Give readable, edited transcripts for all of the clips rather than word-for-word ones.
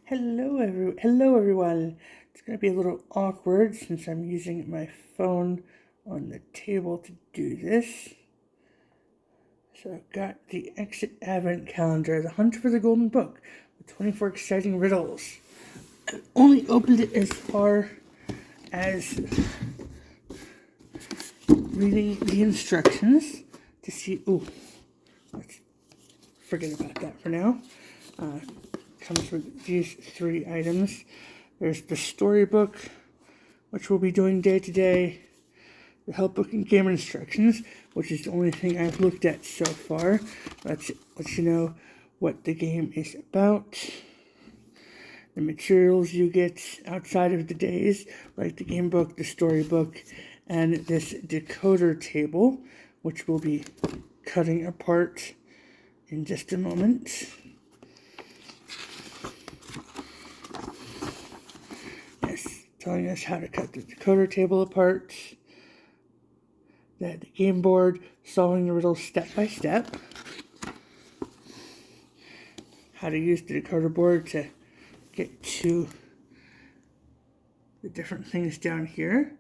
Hello everyone. It's gonna be a little awkward since I'm using my phone on the table to do this. So I've got the Exit Advent Calendar, The Hunt for the Golden Book, with 24 exciting riddles. I've only opened it as far as reading the instructions to see. Let's forget about that for now. Comes with these 3 items. There's the storybook, which we'll be doing day to day, the help book and game instructions, which is the only thing I've looked at so far. Lets you know what the game is about. The materials you get outside of the days, like the game book, the storybook, and this decoder table, which we'll be cutting apart in just a moment. Telling us how to cut the decoder table apart, the game board, solving the riddles step by step, how to use the decoder board to get to the different things down here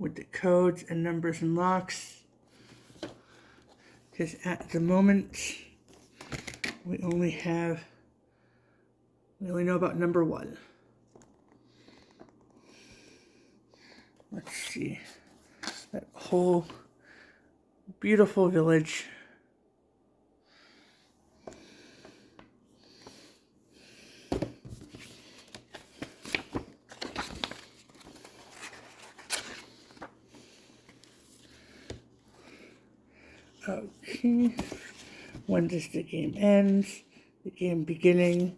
with the codes and numbers and locks, because at the moment we only know about number 1. Let's see, that whole beautiful village. Okay, when does the game end? The game beginning.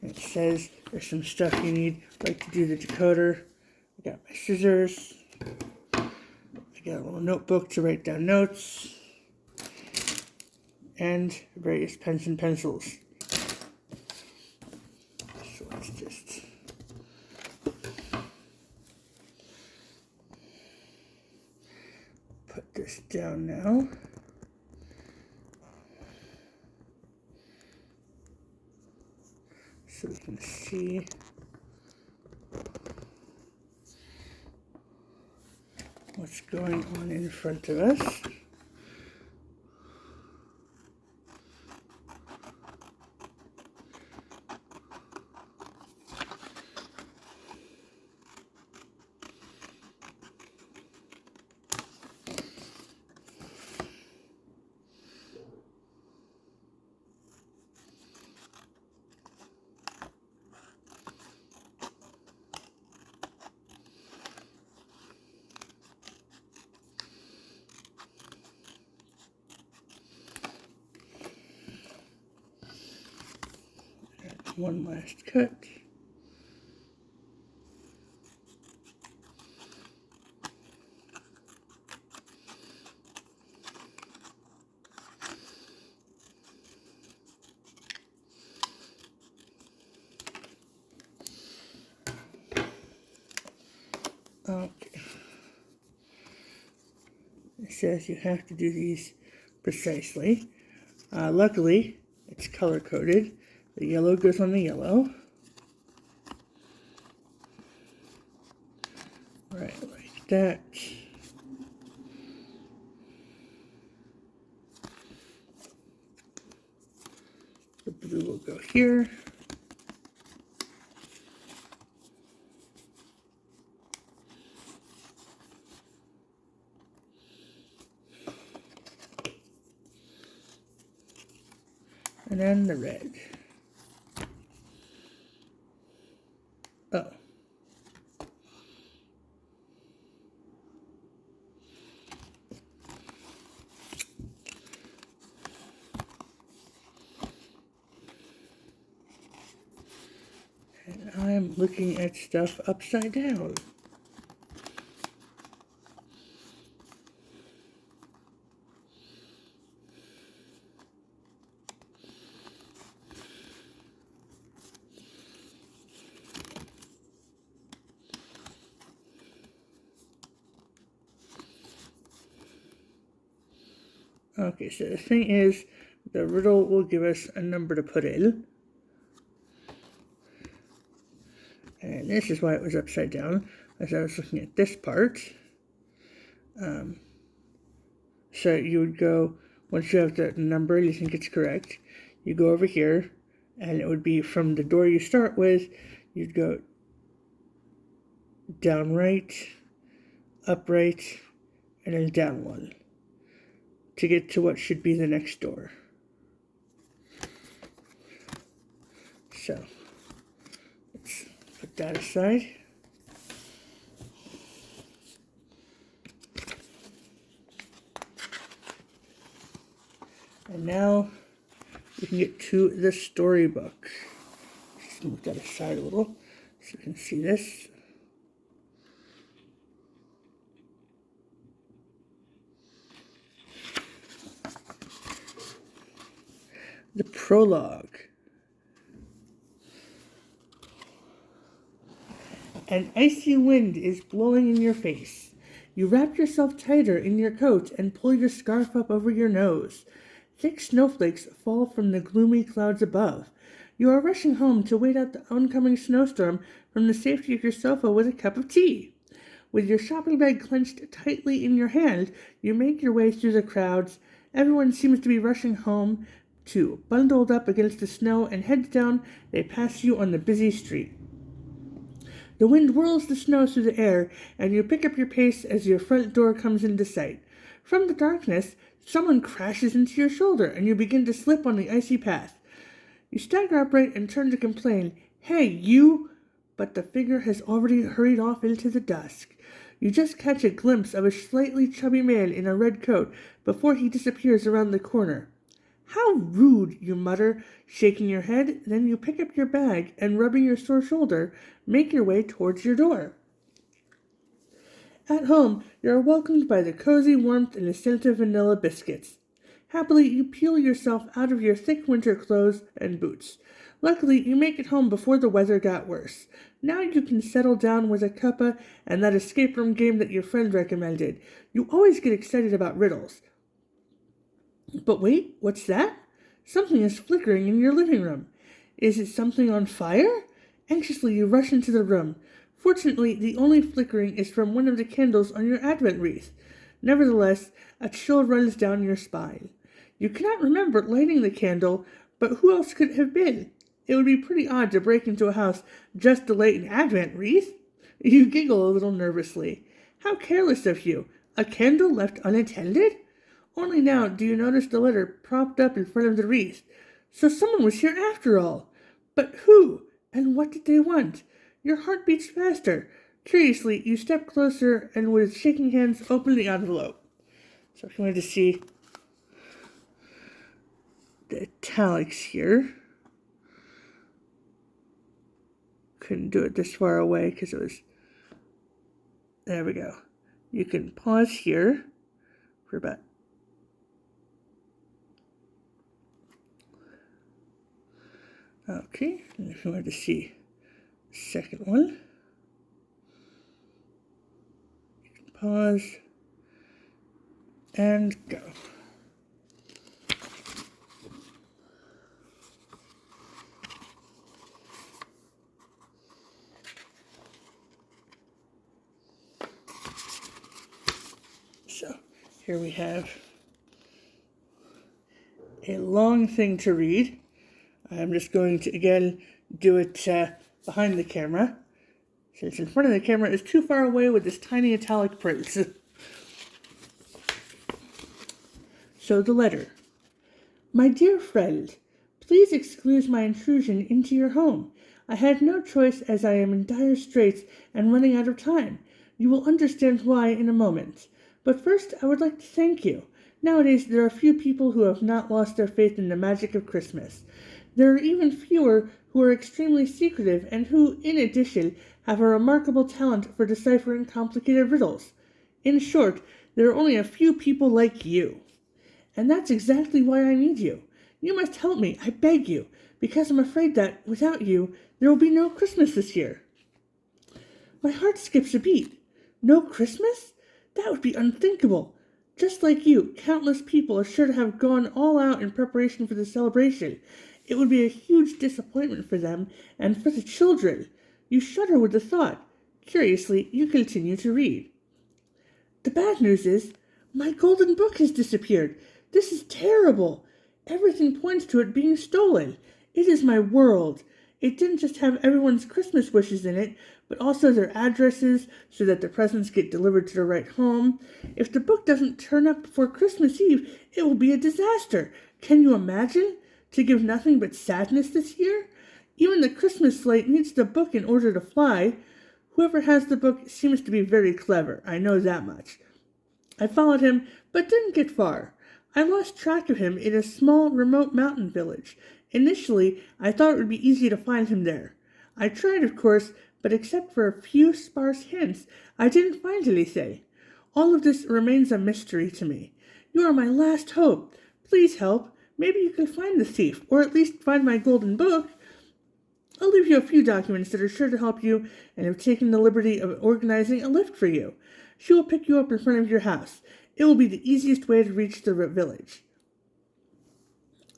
It says there's some stuff you need, like to do the decoder. I got my scissors. I got a little notebook to write down notes. And various pens and pencils. So let's just put this down now. So we can see what's going on in front of us. One last cut. Okay. It says you have to do these precisely. Luckily, it's color coded. The yellow goes on the yellow. Right, like that. The blue will go here. And then the red. Oh. And I'm looking at stuff upside down. Okay, so the thing is, the riddle will give us a number to put in. And this is why it was upside down, as I was looking at this part. So you would go, once you have the number, you think it's correct, you go over here, and it would be from the door you start with, you'd go down right, up right, and then down one to get to what should be the next door. So let's put that aside. And now we can get to the storybook. Just move that aside a little so you can see this. The prologue. An icy wind is blowing in your face. You wrap yourself tighter in your coat and pull your scarf up over your nose. Thick snowflakes fall from the gloomy clouds above. You are rushing home to wait out the oncoming snowstorm from the safety of your sofa with a cup of tea. With your shopping bag clenched tightly in your hand, you make your way through the crowds. Everyone seems to be rushing home, too. Bundled up against the snow and heads down, they pass you on the busy street. The wind whirls the snow through the air, and you pick up your pace as your front door comes into sight. From the darkness, someone crashes into your shoulder, and you begin to slip on the icy path. You stagger upright and turn to complain, "Hey, you!" But the figure has already hurried off into the dusk. You just catch a glimpse of a slightly chubby man in a red coat before he disappears around the corner. "How rude," you mutter, shaking your head. Then you pick up your bag and, rubbing your sore shoulder, make your way towards your door. At home, you are welcomed by the cozy warmth and the scent of vanilla biscuits. Happily, you peel yourself out of your thick winter clothes and boots. Luckily, you make it home before the weather got worse. Now you can settle down with a cuppa and that escape room game that your friend recommended. You always get excited about riddles. But wait, what's that? Something is flickering in your living room. Is it something on fire? Anxiously, you rush into the room. Fortunately, the only flickering is from one of the candles on your Advent wreath. Nevertheless, a chill runs down your spine. You cannot remember lighting the candle, but who else could it have been? It would be pretty odd to break into a house just to light an Advent wreath. You giggle a little nervously. How careless of you! A candle left unattended? Only now do you notice the letter propped up in front of the wreath. So someone was here after all. But who? And what did they want? Your heart beats faster. Curiously, you step closer and with shaking hands open the envelope. So if you wanted to see the italics here. Couldn't do it this far away because it was... There we go. You can pause here for about... Okay, and if you wanted to see the second one, you can pause and go. So here we have a long thing to read. I'm just going to, again, do it behind the camera, since in front of the camera is too far away with this tiny italic print. So the letter. My dear friend, please excuse my intrusion into your home. I had no choice as I am in dire straits and running out of time. You will understand why in a moment. But first, I would like to thank you. Nowadays, there are few people who have not lost their faith in the magic of Christmas. There are even fewer who are extremely secretive and who, in addition, have a remarkable talent for deciphering complicated riddles. In short, there are only a few people like you. And that's exactly why I need you. You must help me, I beg you, because I'm afraid that, without you, there will be no Christmas this year. My heart skips a beat. No Christmas? That would be unthinkable. Just like you, countless people are sure to have gone all out in preparation for the celebration. It would be a huge disappointment for them and for the children. You shudder with the thought. Curiously, you continue to read. The bad news is, my golden book has disappeared. This is terrible. Everything points to it being stolen. It is my world. It didn't just have everyone's Christmas wishes in it, but also their addresses so that the presents get delivered to the right home. If the book doesn't turn up before Christmas Eve, it will be a disaster. Can you imagine? To give nothing but sadness this year? Even the Christmas sleigh needs the book in order to fly. Whoever has the book seems to be very clever. I know that much. I followed him, but didn't get far. I lost track of him in a small, remote mountain village. Initially, I thought it would be easy to find him there. I tried, of course, but except for a few sparse hints, I didn't find anything. All of this remains a mystery to me. You are my last hope. Please help. Maybe you can find the thief, or at least find my golden book. I'll leave you a few documents that are sure to help you, and have taken the liberty of organizing a lift for you. She will pick you up in front of your house. It will be the easiest way to reach the village.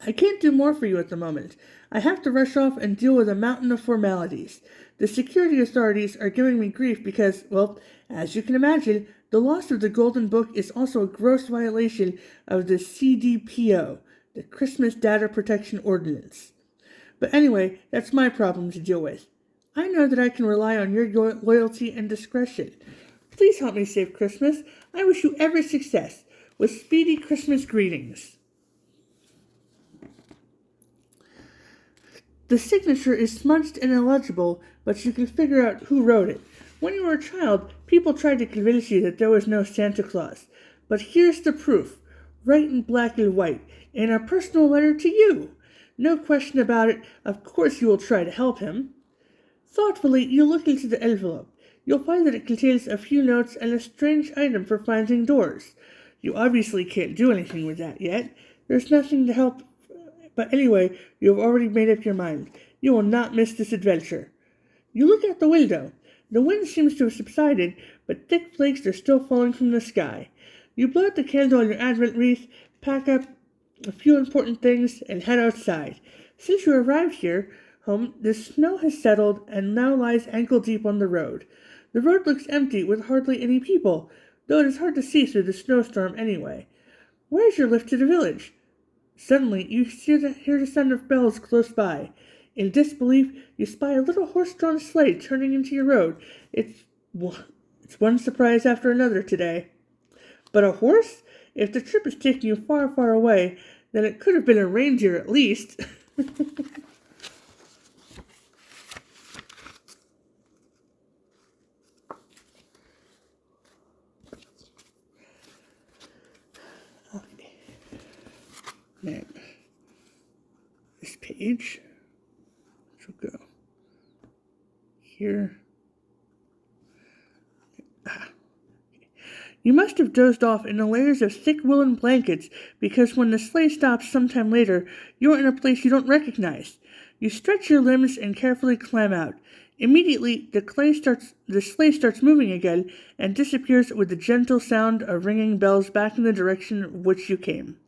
I can't do more for you at the moment. I have to rush off and deal with a mountain of formalities. The security authorities are giving me grief because, well, as you can imagine, the loss of the golden book is also a gross violation of the CDPO, the Christmas Data Protection Ordinance. But anyway, that's my problem to deal with. I know that I can rely on your loyalty and discretion. Please help me save Christmas. I wish you every success. With speedy Christmas greetings. The signature is smudged and illegible, but you can figure out who wrote it. When you were a child, people tried to convince you that there was no Santa Claus. But here's the proof, right in black and white, in a personal letter to you. No question about it, of course you will try to help him. Thoughtfully, you look into the envelope. You'll find that it contains a few notes and a strange item for finding doors. You obviously can't do anything with that yet. There's nothing to help. But anyway, you have already made up your mind. You will not miss this adventure. You look out the window. The wind seems to have subsided, but thick flakes are still falling from the sky. You blow out the candle on your Advent wreath, pack up a few important things, and head outside. Since you arrived here, home, the snow has settled and now lies ankle-deep on the road. The road looks empty with hardly any people, though it is hard to see through the snowstorm anyway. Where is your lift to the village? Suddenly, you hear the sound of bells close by. In disbelief, you spy a little horse-drawn sleigh turning into your road. It's one surprise after another today. But a horse? If the trip is taking you far, far away, then it could have been a reindeer at least. Okay. Now, this page should go here. You must have dozed off in the layers of thick woolen blankets, because when the sleigh stops sometime later, you're in a place you don't recognize. You stretch your limbs and carefully climb out. Immediately, the sleigh starts moving again and disappears with the gentle sound of ringing bells back in the direction which you came.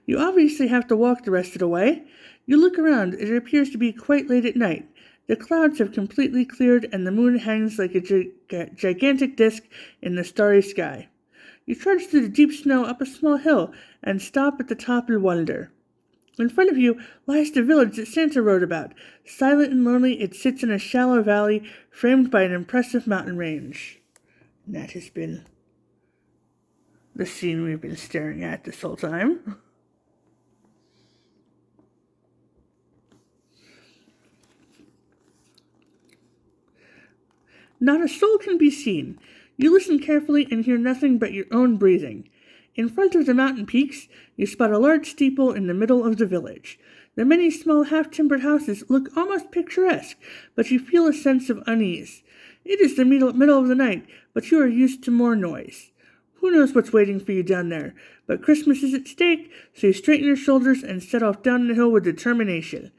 You obviously have to walk the rest of the way. You look around. It appears to be quite late at night. The clouds have completely cleared, and the moon hangs like a gigantic disk in the starry sky. You trudge through the deep snow up a small hill and stop at the top and wonder. In front of you lies the village that Santa wrote about. Silent and lonely, it sits in a shallow valley framed by an impressive mountain range. And that has been the scene we've been staring at this whole time. Not a soul can be seen. You listen carefully and hear nothing but your own breathing. In front of the mountain peaks, you spot a large steeple in the middle of the village. The many small half-timbered houses look almost picturesque, but you feel a sense of unease. It is the middle of the night, but you are used to more noise. Who knows what's waiting for you down there, but Christmas is at stake, so you straighten your shoulders and set off down the hill with determination.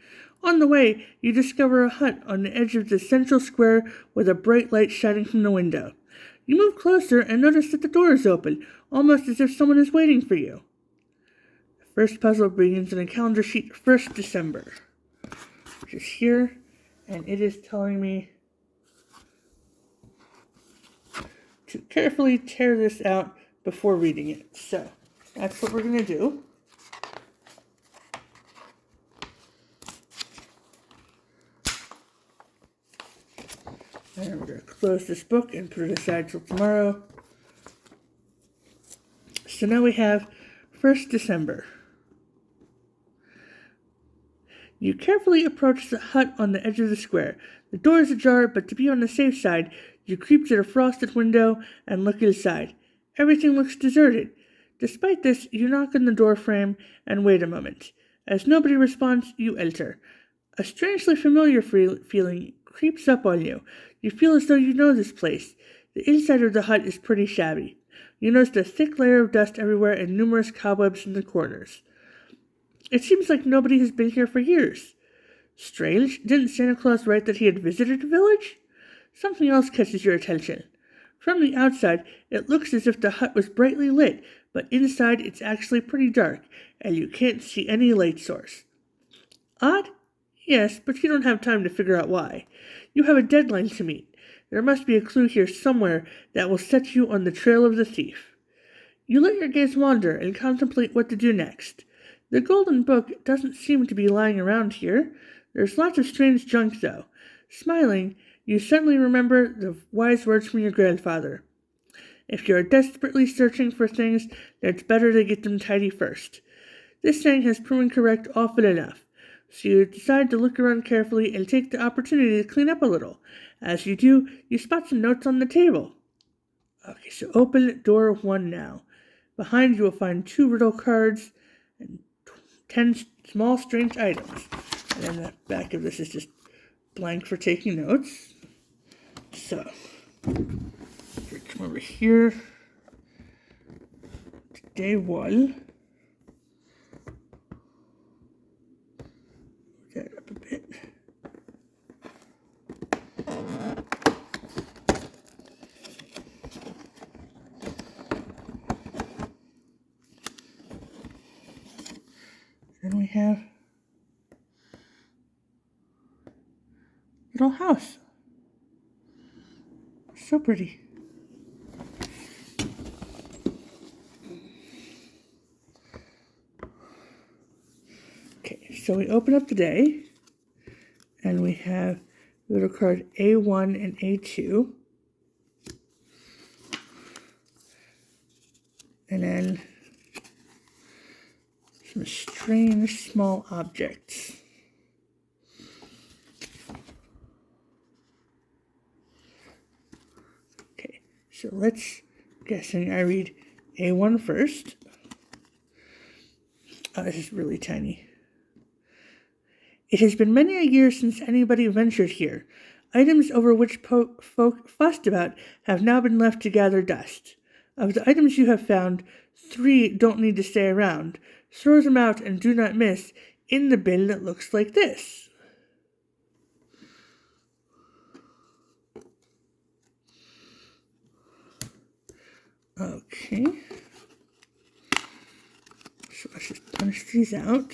On the way, you discover a hut on the edge of the central square with a bright light shining from the window. You move closer and notice that the door is open, almost as if someone is waiting for you. The first puzzle begins on a calendar sheet, 1st December, which is here, and it is telling me to carefully tear this out before reading it. So that's what we're going to do. And we're going to close this book and put it aside till tomorrow. So now we have 1st December. You carefully approach the hut on the edge of the square. The door is ajar, but to be on the safe side, you creep to the frosted window and look inside. Everything looks deserted. Despite this, you knock on the door frame and wait a moment. As nobody responds, you enter. A strangely familiar feeling creeps up on you. You feel as though you know this place. The inside of the hut is pretty shabby. You notice a thick layer of dust everywhere and numerous cobwebs in the corners. It seems like nobody has been here for years. Strange, didn't Santa Claus write that he had visited the village? Something else catches your attention. From the outside, it looks as if the hut was brightly lit, but inside it's actually pretty dark, and you can't see any light source. Odd? Yes, but you don't have time to figure out why. You have a deadline to meet. There must be a clue here somewhere that will set you on the trail of the thief. You let your gaze wander and contemplate what to do next. The golden book doesn't seem to be lying around here. There's lots of strange junk, though. Smiling, you suddenly remember the wise words from your grandfather. If you are desperately searching for things, then it's better to get them tidy first. This saying has proven correct often enough, so you decide to look around carefully and take the opportunity to clean up a little. As you do, you spot some notes on the table. Okay, so open door 1 now. Behind you will find 2 riddle cards and 10 small strange items. And then the back of this is just blank for taking notes. So, come over here to day 1. Move that up a bit. Then we have little house. So pretty. Okay, so we open up the day, and we have little card A1 and A2. And then some strange small objects. Okay, so guessing I read A1 first. Oh, this is really tiny. It has been many a year since anybody ventured here. Items over which folk fussed about have now been left to gather dust. Of the items you have found, 3 don't need to stay around. Throw them out and do not miss in the bin that looks like this. Okay. So let's just punch these out.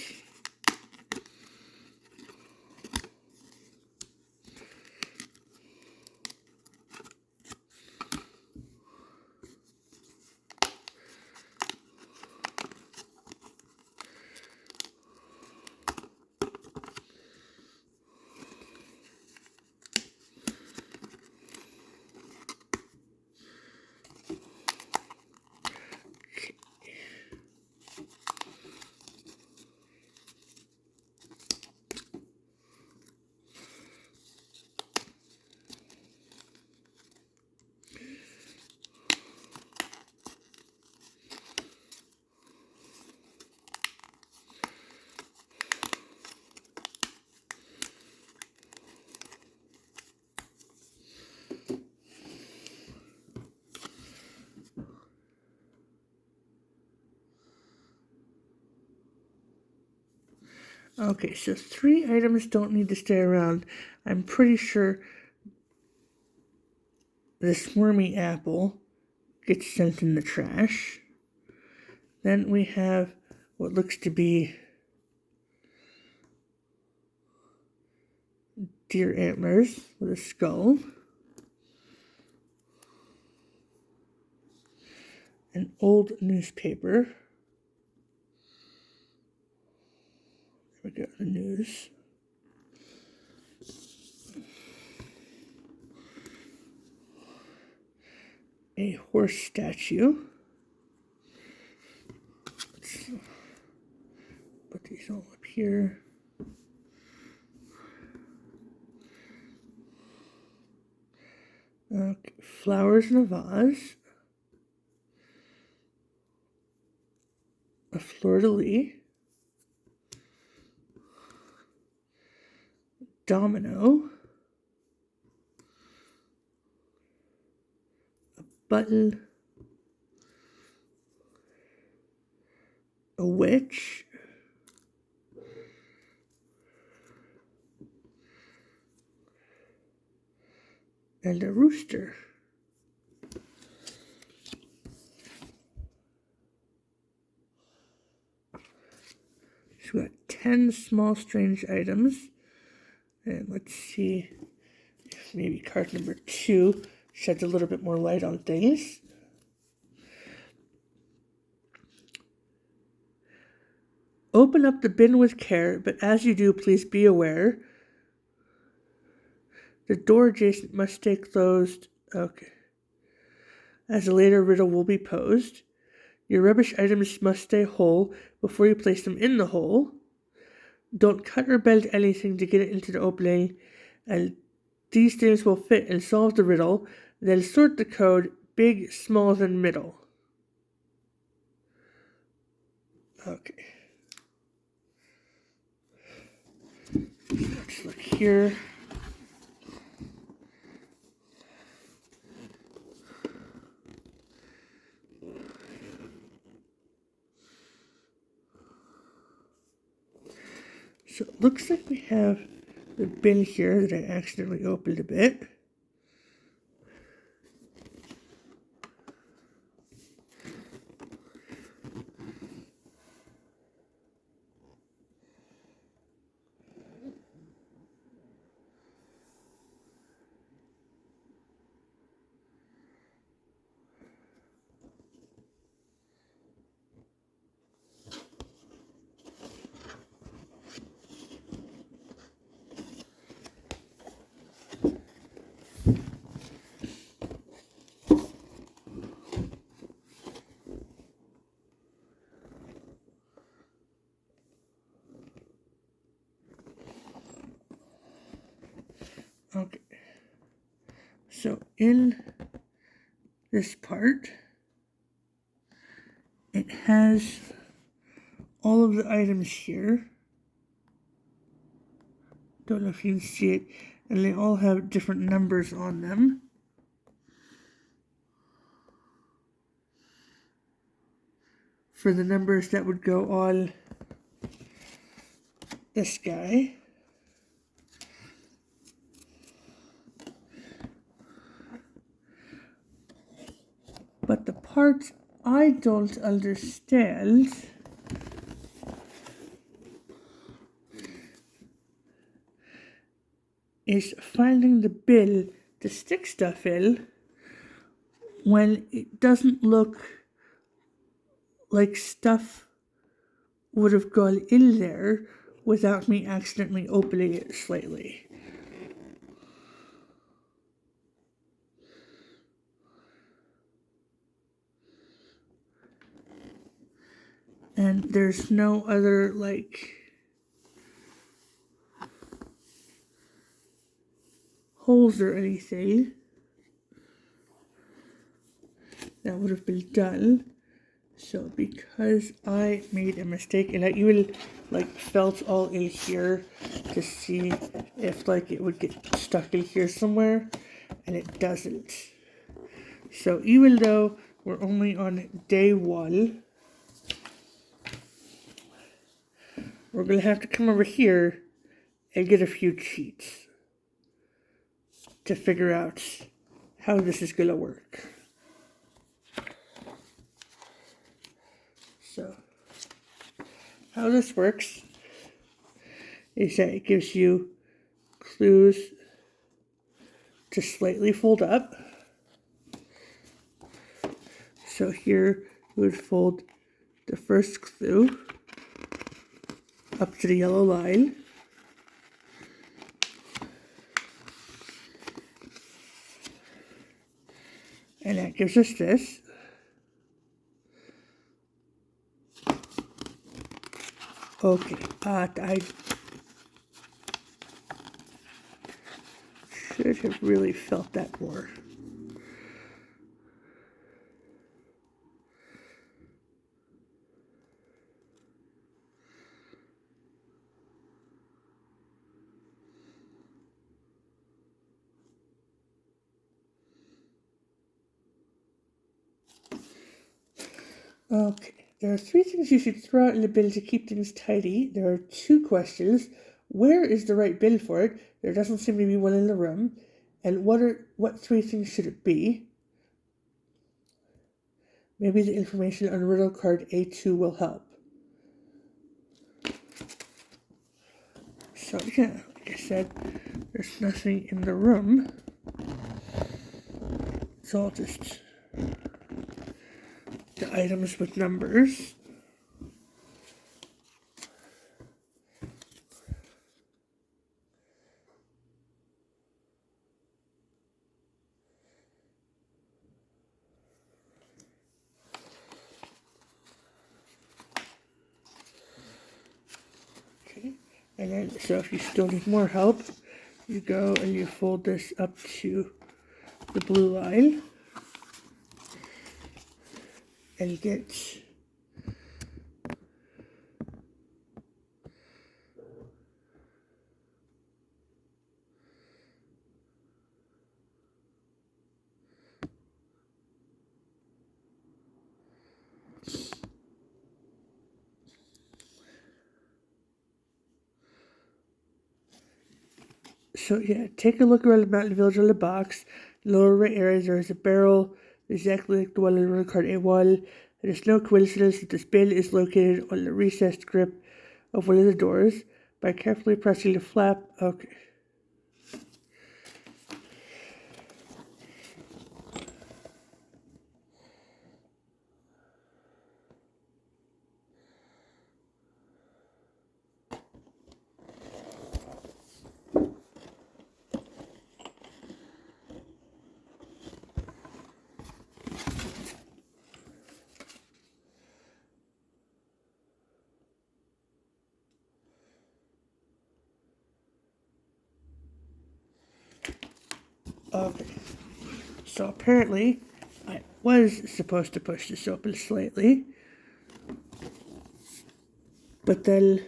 Okay, so 3 items don't need to stay around. I'm pretty sure this wormy apple gets sent in the trash. Then we have what looks to be deer antlers with a skull. an old newspaper. There we go, the news. A horse statue. Let's put these all up here. Okay, flowers in a vase. A fleur-de-lis. Domino. A button. A witch. And a rooster. So we got 10 small strange items. And let's see if maybe card number 2 sheds a little bit more light on things. Open up the bin with care, but as you do, please be aware. The door adjacent must stay closed. Okay. As a later riddle will be posed. Your rubbish items must stay whole before you place them in the hole. Don't cut or bend anything to get it into the opening. And these things will fit and solve the riddle. Then sort the code, big, small, and middle. Okay. Let's look here. So it looks like we have the bin here that I accidentally opened a bit. Okay, so in this part, it has all of the items here. Don't know if you can see it, and they all have different numbers on them. For the numbers that would go on this guy. But the part I don't understand is finding the bin to stick stuff in when it doesn't look like stuff would have gone in there without me accidentally opening it slightly. And there's no other, holes or anything that would have been done. So because I made a mistake, and I even, felt all in here to see if, it would get stuck in here somewhere, and it doesn't. So even though we're only on day 1, we're going to have to come over here and get a few cheats to figure out how this is going to work. So, how this works is that it gives you clues to slightly fold up. So here we would fold the first clue up to the yellow line. And that gives us this. Okay, I should have really felt that more. Okay, there are 3 things you should throw out in the bin to keep things tidy. There are 2 questions. Where is the right bin for it? There doesn't seem to be one in the room. And what 3 things should it be? Maybe the information on riddle card A2 will help. So yeah, like I said, there's nothing in the room. So I'll just the items with numbers. Okay, and then so if you still need more help, you go and you fold this up to the blue line and get so yeah, take a look around the mountain village on the box. Lower right area there is a barrel exactly like the one in riddle card A1. It is no coincidence that this bin is located on the recessed grip of one of the doors. By carefully pressing the flap, okay. Okay, so apparently I was supposed to push this open slightly, but then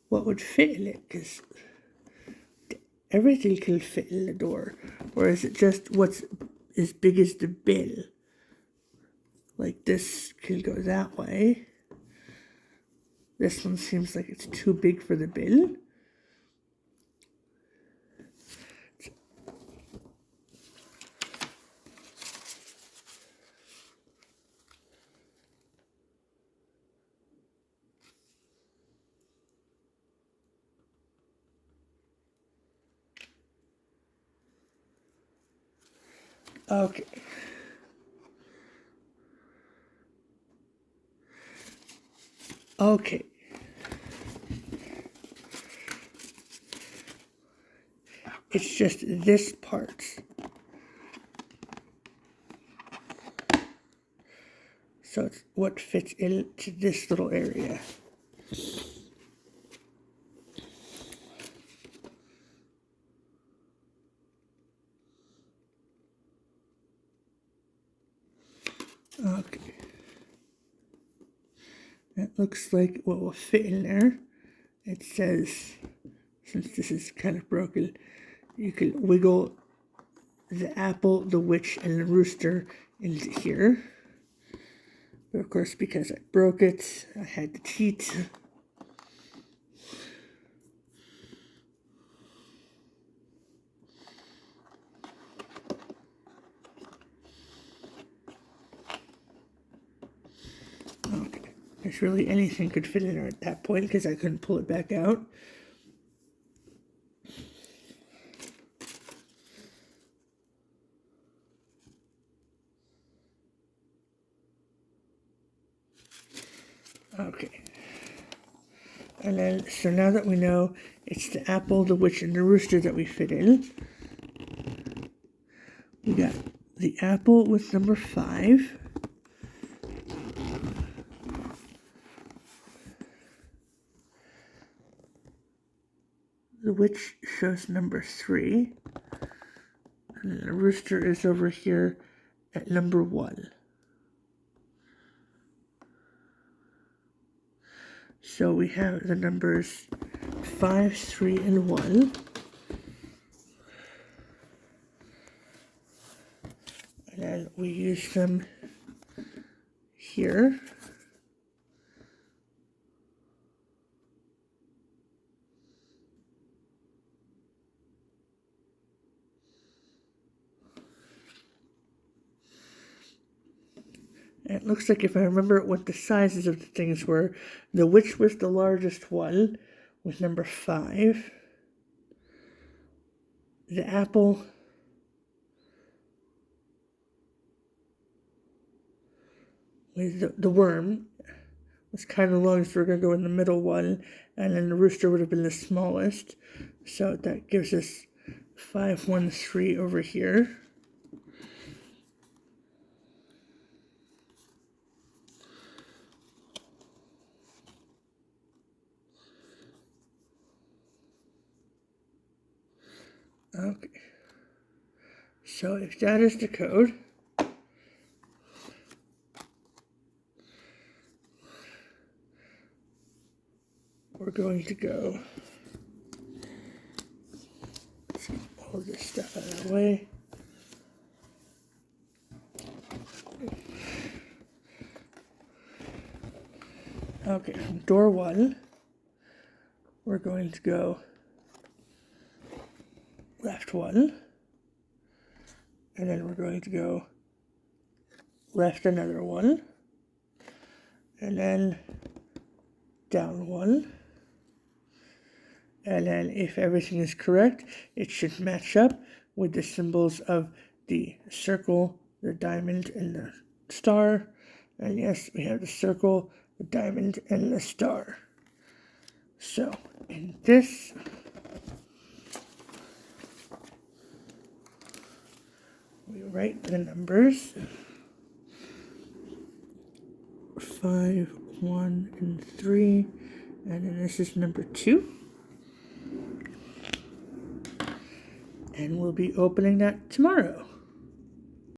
what would fit in it? Because everything can fit in the door, or is it just what's as big as the bin? Like this can go that way. This one seems like it's too big for the bin. Okay. Okay. It's just this part. So it's what fits into this little area. Okay. That looks like what will fit in there. It says, since this is kind of broken, you can wiggle the apple, the witch, and the rooster into here. But of course, because I broke it, I had to cheat. Okay. There's really anything could fit in there at that point because I couldn't pull it back out. Okay. And then, so now that we know it's the apple, the witch, and the rooster that we fit in, we got the apple with number 5. The witch shows number 3. And the rooster is over here at number 1. So we have the numbers 5, 3, and 1. And then we use them here. And it looks like, if I remember what the sizes of the things were, the witch was the largest one with number 5. The apple with the worm was kind of long, so we're going to go in the middle one, and then the rooster would have been the smallest. So that gives us 5, 1, 3 over here. Okay, so if that is the code, we're going to go, let's get all this stuff out of the way. Okay, from door 1, we're going to go left 1, and then we're going to go left another 1, and then down 1, and then if everything is correct, it should match up with the symbols of the circle, the diamond, and the star. And yes, we have the circle, the diamond, and the star. So in this, we write the numbers 5, 1, and 3, and then this is number 2. And we'll be opening that tomorrow.